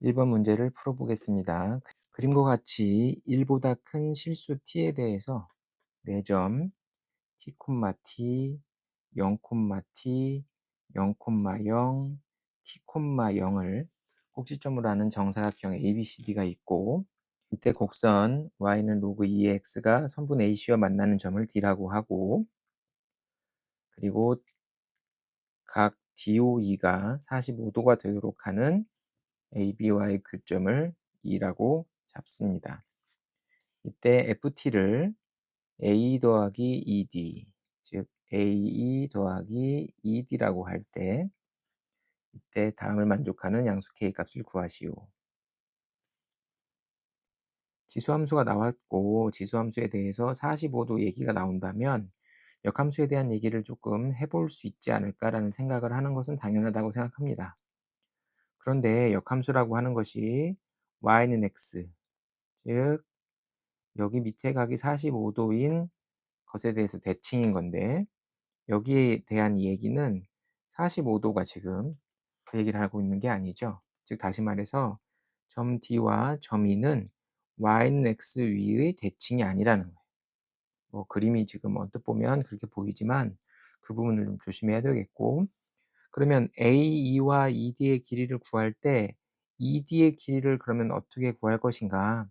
1번 문제를 풀어보겠습니다. 그림과 같이 1보다 큰 실수 t에 대해서 4점 t, t, 0, t, 0, 0, t, 0을 꼭지점으로 하는 정사각형 ABCD가 있고, 이때 곡선 y는 로그 2의 x가 선분 AC와 만나는 점을 D라고 하고, 그리고 각 DOE가 45도가 되도록 하는 AB와의 교점을 E라고 잡습니다. 이때 FT를 A 더하기 ED, 즉 AE 더하기 ED라고 할 때 이때 다음을 만족하는 양수 K 값을 구하시오. 지수함수가 나왔고 지수함수에 대해서 45도 얘기가 나온다면 역함수에 대한 얘기를 조금 해볼 수 있지 않을까라는 생각을 하는 것은 당연하다고 생각합니다. 그런데 역함수라고 하는 것이 y는 x, 즉 여기 밑에 각이 45도인 것에 대해서 대칭인 건데, 여기에 대한 얘기는 45도가 지금 그 얘기를 하고 있는 게 아니죠. 즉 다시 말해서 점 D와 점 E는 y는 x 위의 대칭이 아니라는 거예요. 뭐 그림이 지금 언뜻 보면 그렇게 보이지만 그 부분을 좀 조심해야 되겠고, 그러면 AE와 ED의 길이를 구할 때 ED의 길이를 그러면 어떻게 구할 것인가?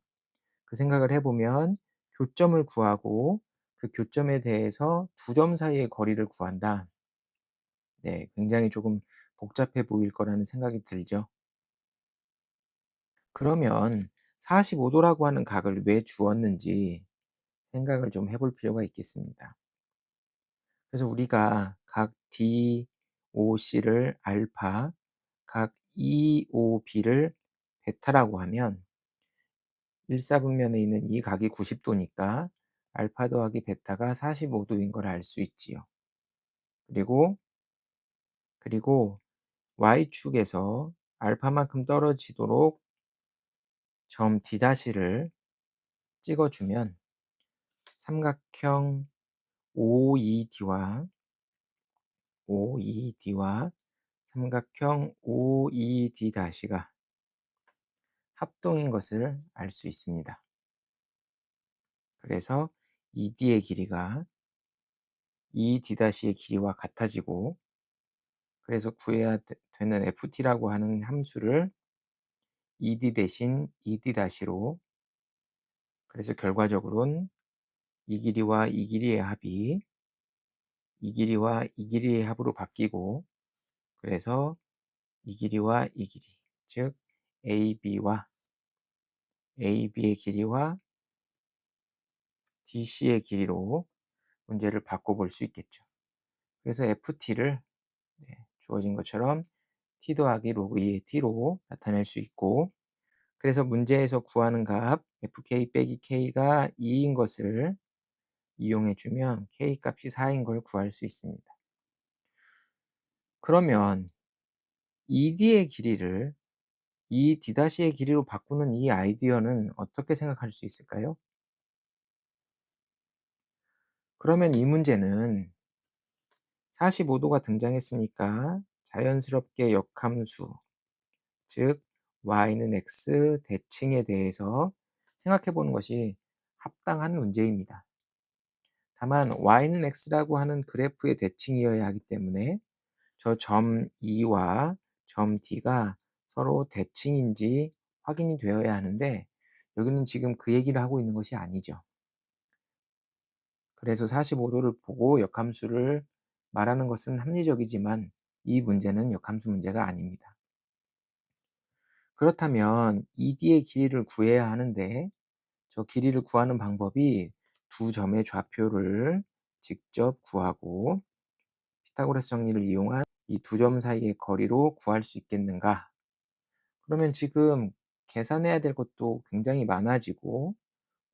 그 생각을 해보면 교점을 구하고 그 교점에 대해서 두 점 사이의 거리를 구한다. 네, 굉장히 조금 복잡해 보일 거라는 생각이 들죠. 그러면 45도라고 하는 각을 왜 주었는지 생각을 좀 해볼 필요가 있겠습니다. 그래서 우리가 각 DOC를 알파, 각 EOB를 베타라고 하면 일사분면에 있는 이 각이 90도니까 알파 더하기 베타가 45도인 걸 알 수 있지요. 그리고 Y축에서 알파만큼 떨어지도록 점 D'를 찍어주면 삼각형 OED와 삼각형 OED'가 합동인 것을 알 수 있습니다. 그래서 ED의 길이가 ED'의 길이와 같아지고, 그래서 구해야 되는 FT라고 하는 함수를 ED 대신 ED-로, 그래서 결과적으로는 이 길이와 이 길이의 합이 이 길이와 이 길이의 합으로 바뀌고, 그래서 이 길이와 이 길이, 즉 AB의 길이와 DC의 길이로 문제를 바꿔볼 수 있겠죠. 그래서 FT를 주어진 것처럼 t 더하기 로그 2의 t로 나타낼 수 있고, 그래서 문제에서 구하는 값 fk 빼기 k가 2인 것을 이용해 주면 k 값이 4인 걸 구할 수 있습니다. 그러면 ED의 길이를 ED'의 길이로 바꾸는 이 아이디어는 어떻게 생각할 수 있을까요? 그러면 이 문제는 45도가 등장했으니까 자연스럽게 역함수, 즉 y는 x 대칭에 대해서 생각해 보는 것이 합당한 문제입니다. 다만 y는 x라고 하는 그래프의 대칭이어야 하기 때문에 저 점 E와 점 D가 서로 대칭인지 확인이 되어야 하는데, 여기는 지금 그 얘기를 하고 있는 것이 아니죠. 그래서 45도를 보고 역함수를 말하는 것은 합리적이지만 이 문제는 역함수 문제가 아닙니다. 그렇다면 ED의 길이를 구해야 하는데, 저 길이를 구하는 방법이 두 점의 좌표를 직접 구하고 피타고라스 정리를 이용한 이 두 점 사이의 거리로 구할 수 있겠는가? 그러면 지금 계산해야 될 것도 굉장히 많아지고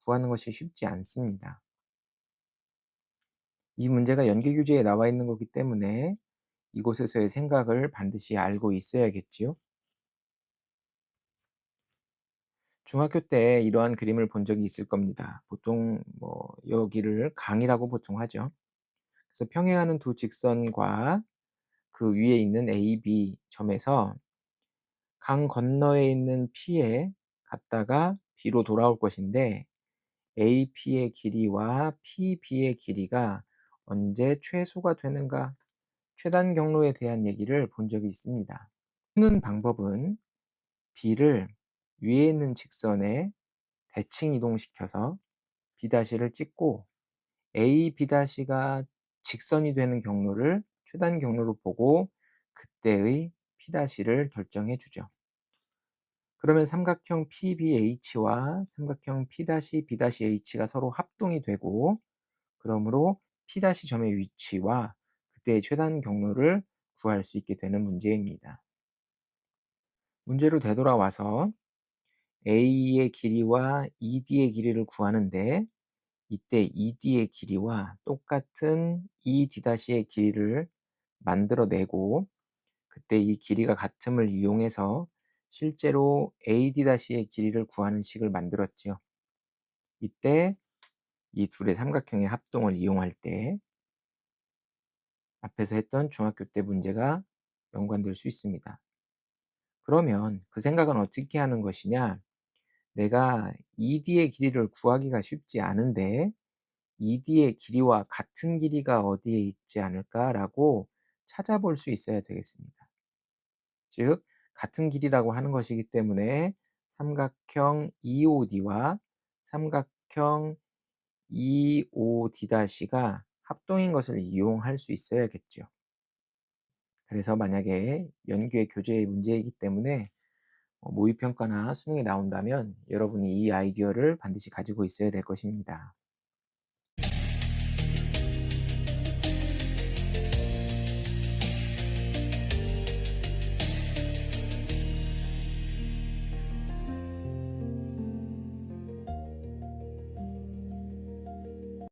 구하는 것이 쉽지 않습니다. 이 문제가 연계교재에 나와 있는 거기 때문에 이곳에서의 생각을 반드시 알고 있어야겠지요. 중학교 때 이러한 그림을 본 적이 있을 겁니다. 보통 뭐 여기를 강이라고 보통 하죠. 그래서 평행하는 두 직선과 그 위에 있는 A, B 점에서 강 건너에 있는 P에 갔다가 B로 돌아올 것인데 AP의 길이와 PB의 길이가 언제 최소가 되는가? 최단 경로에 대한 얘기를 본 적이 있습니다. 푸는 방법은 B를 위에 있는 직선에 대칭 이동시켜서 B'를 찍고 A, B'가 직선이 되는 경로를 최단 경로로 보고 그때의 P'를 결정해 주죠. 그러면 삼각형 PBH와 삼각형 P-BH가 서로 합동이 되고 그러므로 P' 점의 위치와 그때의 최단 경로를 구할 수 있게 되는 문제입니다. 문제로 되돌아와서 A의 길이와 ED의 길이를 구하는데 이때 ED의 길이와 똑같은 ED'의 길이를 만들어내고 그때 이 길이가 같음을 이용해서 실제로 AD'의 길이를 구하는 식을 만들었죠. 이때 이 둘의 삼각형의 합동을 이용할 때 앞에서 했던 중학교 때 문제가 연관될 수 있습니다. 그러면 그 생각은 어떻게 하는 것이냐? 내가 ED의 길이를 구하기가 쉽지 않은데 ED의 길이와 같은 길이가 어디에 있지 않을까라고 찾아볼 수 있어야 되겠습니다. 즉 같은 길이라고 하는 것이기 때문에 삼각형 EOD와 삼각형 EOD-가 합동인 것을 이용할 수 있어야겠죠. 그래서 만약에 연계 교재의 문제이기 때문에 모의평가나 수능에 나온다면 여러분이 이 아이디어를 반드시 가지고 있어야 될 것입니다.